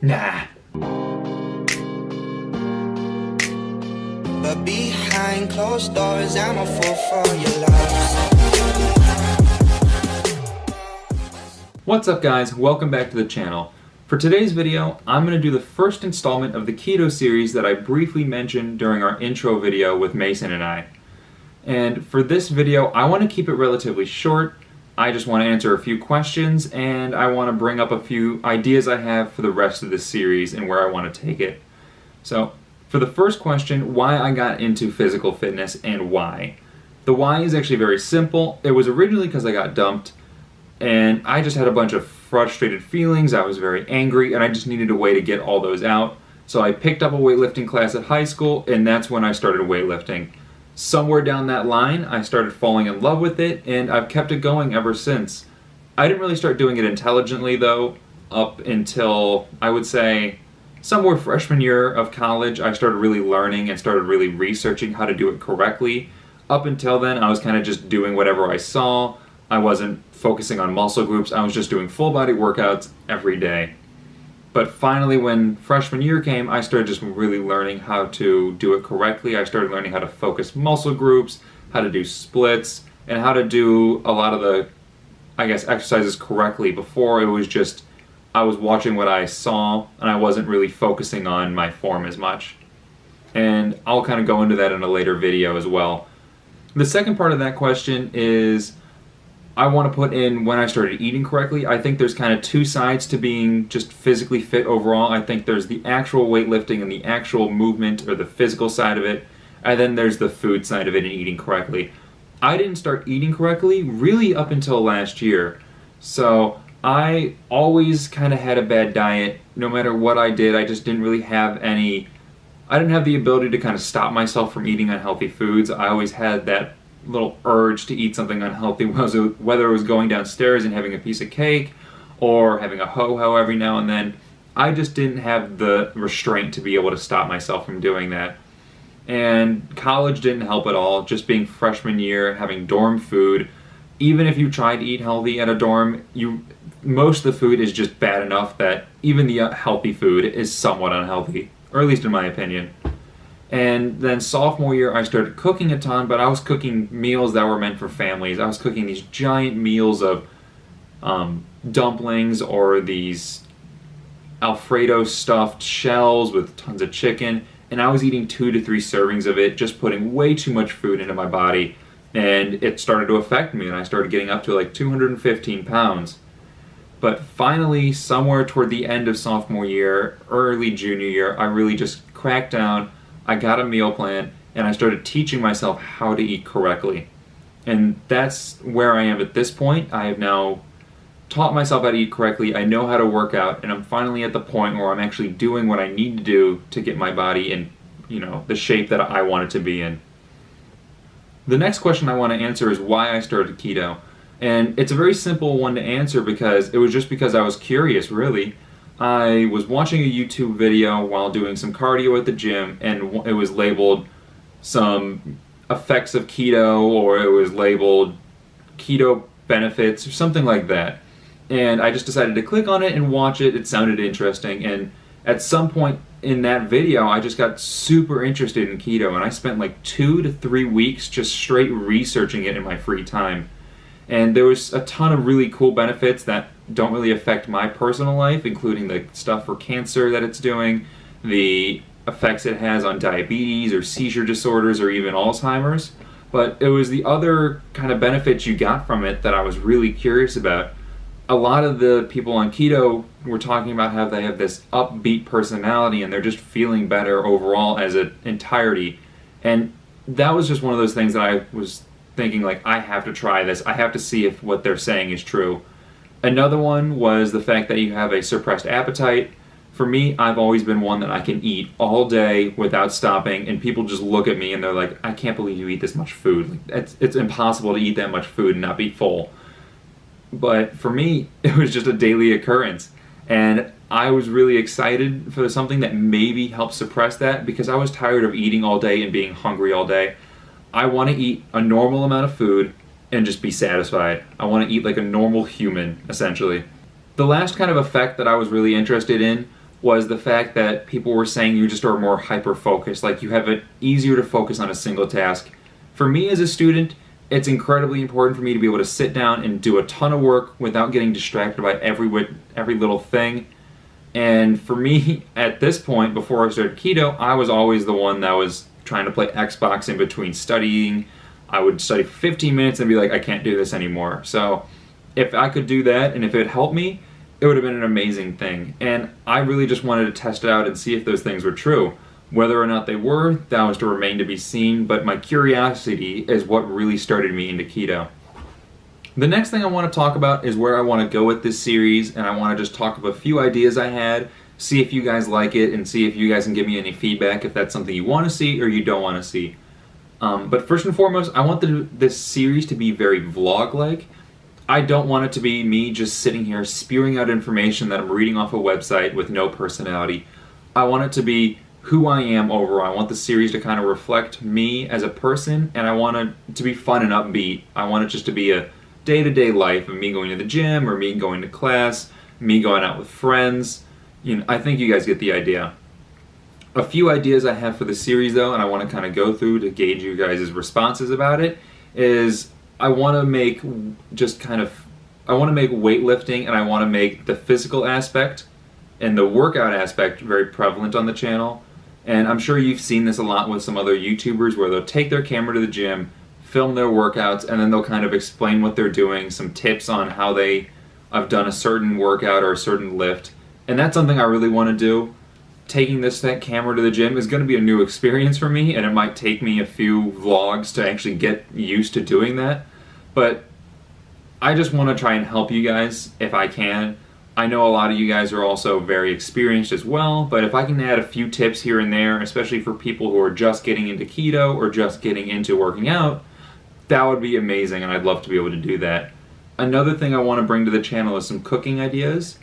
Nah. But behind closed doors, I'm a fool for your love. What's up guys, welcome back to the channel. For today's video, I'm going to do the first installment of the Keto series that I briefly mentioned during our intro video with Mason and I. And for this video, I want to keep it relatively short. I just want to answer a few questions and I want to bring up a few ideas I have for the rest of this series and where I want to take it. So, for the first question, why I got into physical fitness and why. The why is actually very simple. It was originally because I got dumped and I just had a bunch of frustrated feelings. I was very angry and I just needed a way to get all those out. So I picked up a weightlifting class at high school and that's when I started weightlifting. Somewhere down that line, I started falling in love with it and I've kept it going ever since. I didn't really start doing it intelligently though, up until, I would say, somewhere freshman year of college. I started really learning and started really researching how to do it correctly. Up until then, I was kind of just doing whatever I saw. I wasn't focusing on muscle groups, I was just doing full body workouts every day. But finally when freshman year came, I started just really learning how to do it correctly. I started learning how to focus muscle groups, how to do splits, and how to do a lot of the, exercises correctly. Before it was just, I was watching what I saw and I wasn't really focusing on my form as much. And I'll kind of go into that in a later video as well. The second part of that question is, I want to put in when I started eating correctly. I think there's kind of two sides to being just physically fit overall. I think there's the actual weightlifting and the actual movement or the physical side of it, and then there's the food side of it and eating correctly. I didn't start eating correctly really up until last year. So I always kind of had a bad diet. No matter what I did, I just didn't really have I didn't have the ability to kind of stop myself from eating unhealthy foods. I always had that little urge to eat something unhealthy, whether it was going downstairs and having a piece of cake or having a ho-ho every now and then. I just didn't have the restraint to be able to stop myself from doing that. And college didn't help at all. Just being freshman year, having dorm food, even if you try to eat healthy at a dorm, most of the food is just bad enough that even the healthy food is somewhat unhealthy, or at least in my opinion. And then sophomore year, I started cooking a ton, but I was cooking meals that were meant for families. I was cooking these giant meals of dumplings or these Alfredo stuffed shells with tons of chicken, and I was eating 2 to 3 servings of it, just putting way too much food into my body, and it started to affect me, and I started getting up to like 215 pounds. But finally, somewhere toward the end of sophomore year, early junior year, I really just cracked down. I got a meal plan and I started teaching myself how to eat correctly. And that's where I am at this point. I have now taught myself how to eat correctly. I know how to work out and I'm finally at the point where I'm actually doing what I need to do to get my body in, the shape that I want it to be in. The next question I want to answer is why I started keto. And it's a very simple one to answer because it was just because I was curious, really. I was watching a YouTube video while doing some cardio at the gym and it was labeled some effects of keto, or it was labeled keto benefits or something like that. And I just decided to click on it and watch it. It sounded interesting, and at some point in that video I just got super interested in keto and I spent like 2 to 3 weeks just straight researching it in my free time. And there was a ton of really cool benefits that don't really affect my personal life, including the stuff for cancer that it's doing, the effects it has on diabetes or seizure disorders or even Alzheimer's. But it was the other kind of benefits you got from it that I was really curious about. A lot of the people on keto were talking about how they have this upbeat personality and they're just feeling better overall as an entirety. And that was just one of those things that I was thinking, like, I have to try this. I have to see if what they're saying is true. Another one was the fact that you have a suppressed appetite. For me, I've always been one that I can eat all day without stopping, and people just look at me and they're like, I can't believe you eat this much food. Like, it's impossible to eat that much food and not be full. But for me, it was just a daily occurrence. And I was really excited for something that maybe helped suppress that because I was tired of eating all day and being hungry all day. I want to eat a normal amount of food and just be satisfied. I want to eat like a normal human, essentially. The last kind of effect that I was really interested in was the fact that people were saying you just are more hyper-focused, like you have it easier to focus on a single task. For me as a student, it's incredibly important for me to be able to sit down and do a ton of work without getting distracted by every little thing. And for me, at this point, before I started keto, I was always the one that was trying to play Xbox in between studying. I would study for 15 minutes and be like, I can't do this anymore. So if I could do that and if it helped me, it would have been an amazing thing. And I really just wanted to test it out and see if those things were true. Whether or not they were, that was to remain to be seen, but my curiosity is what really started me into keto. The next thing I want to talk about is where I want to go with this series, and I want to just talk about a few ideas I had, see if you guys like it, and see if you guys can give me any feedback if that's something you want to see or you don't want to see. But first and foremost, I want this series to be very vlog-like. I don't want it to be me just sitting here spewing out information that I'm reading off a website with no personality. I want it to be who I am overall. I want the series to kind of reflect me as a person, and I want it to be fun and upbeat. I want it just to be a day-to-day life of me going to the gym or me going to class, me going out with friends. I think you guys get the idea. A few ideas I have for the series though, and I want to kind of go through to gauge you guys' responses about it, is I want to make weightlifting and I want to make the physical aspect and the workout aspect very prevalent on the channel. And I'm sure you've seen this a lot with some other YouTubers where they'll take their camera to the gym, film their workouts, and then they'll kind of explain what they're doing, some tips on how I've done a certain workout or a certain lift. And that's something I really want to do. Taking that camera to the gym is going to be a new experience for me, and it might take me a few vlogs to actually get used to doing that. But I just want to try and help you guys if I can. I know a lot of you guys are also very experienced as well, but if I can add a few tips here and there, especially for people who are just getting into keto or just getting into working out, that would be amazing, and I'd love to be able to do that. Another thing I want to bring to the channel is some cooking ideas.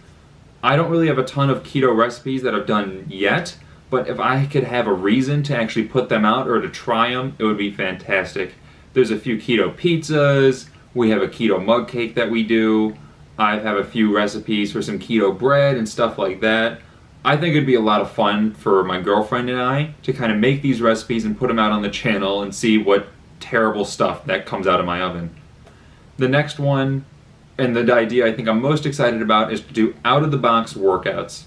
I don't really have a ton of keto recipes that I've done yet, but if I could have a reason to actually put them out or to try them, it would be fantastic. There's a few keto pizzas, we have a keto mug cake that we do, I have a few recipes for some keto bread and stuff like that. I think it'd be a lot of fun for my girlfriend and I to kind of make these recipes and put them out on the channel and see what terrible stuff that comes out of my oven. The next one, and the idea I think I'm most excited about, is to do out-of-the-box workouts.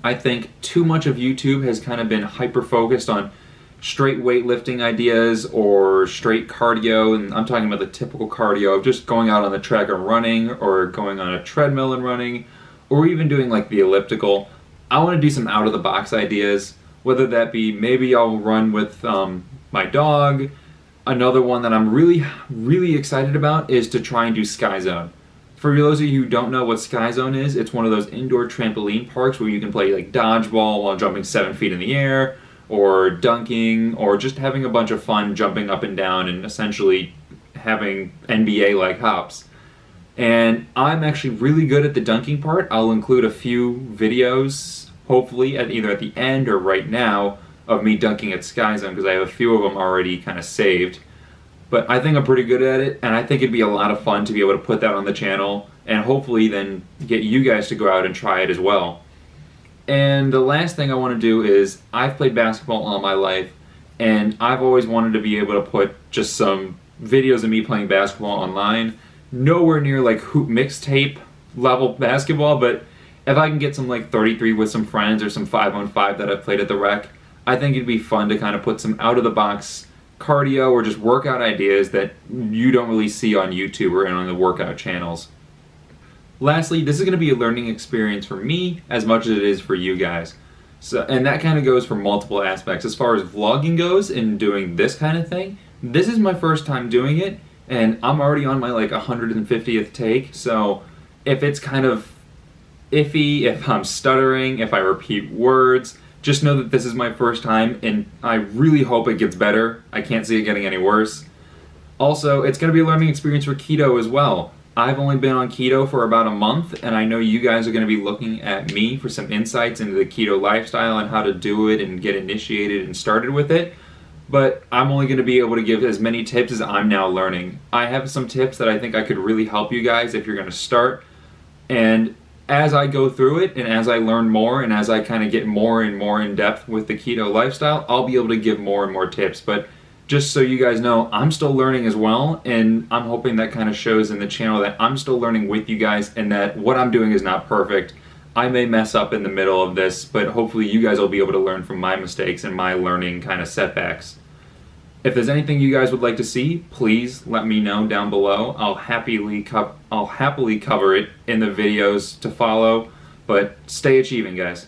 I think too much of YouTube has kind of been hyper-focused on straight weightlifting ideas or straight cardio, and I'm talking about the typical cardio of just going out on the track and running, or going on a treadmill and running, or even doing like the elliptical. I want to do some out-of-the-box ideas, whether that be maybe I'll run with my dog. Another one that I'm really, really excited about is to try and do Sky Zone. For those of you who don't know what Sky Zone is, it's one of those indoor trampoline parks where you can play like dodgeball while jumping 7 feet in the air, or dunking, or just having a bunch of fun jumping up and down and essentially having NBA-like hops. And I'm actually really good at the dunking part. I'll include a few videos, hopefully, either at the end or right now, of me dunking at Sky Zone, because I have a few of them already kind of saved. But I think I'm pretty good at it, and I think it'd be a lot of fun to be able to put that on the channel, and hopefully then get you guys to go out and try it as well. And the last thing I want to do is, I've played basketball all my life, and I've always wanted to be able to put just some videos of me playing basketball online. Nowhere near like hoop mixtape level basketball, but if I can get some like 33 with some friends or some 5-on-5 that I've played at the rec, I think it'd be fun to kind of put some out-of-the-box cardio or just workout ideas that you don't really see on YouTube or on the workout channels. Lastly, this is going to be a learning experience for me as much as it is for you guys. And that kind of goes for multiple aspects. As far as vlogging goes and doing this kind of thing, this is my first time doing it, and I'm already on my like 150th take, so if it's kind of iffy, if I'm stuttering, if I repeat words, just know that this is my first time, and I really hope it gets better. I can't see it getting any worse. Also, it's going to be a learning experience for keto as well. I've only been on keto for about a month, and I know you guys are going to be looking at me for some insights into the keto lifestyle and how to do it and get initiated and started with it. But I'm only going to be able to give as many tips as I'm now learning. I have some tips that I think I could really help you guys if you're going to start. And as I go through it and as I learn more and as I kind of get more and more in depth with the keto lifestyle, I'll be able to give more and more tips. But just so you guys know, I'm still learning as well, and I'm hoping that kind of shows in the channel that I'm still learning with you guys and that what I'm doing is not perfect. I may mess up in the middle of this, but hopefully you guys will be able to learn from my mistakes and my learning kind of setbacks. If there's anything you guys would like to see, please let me know down below. I'll happily cover it in the videos to follow, but stay achieving, guys.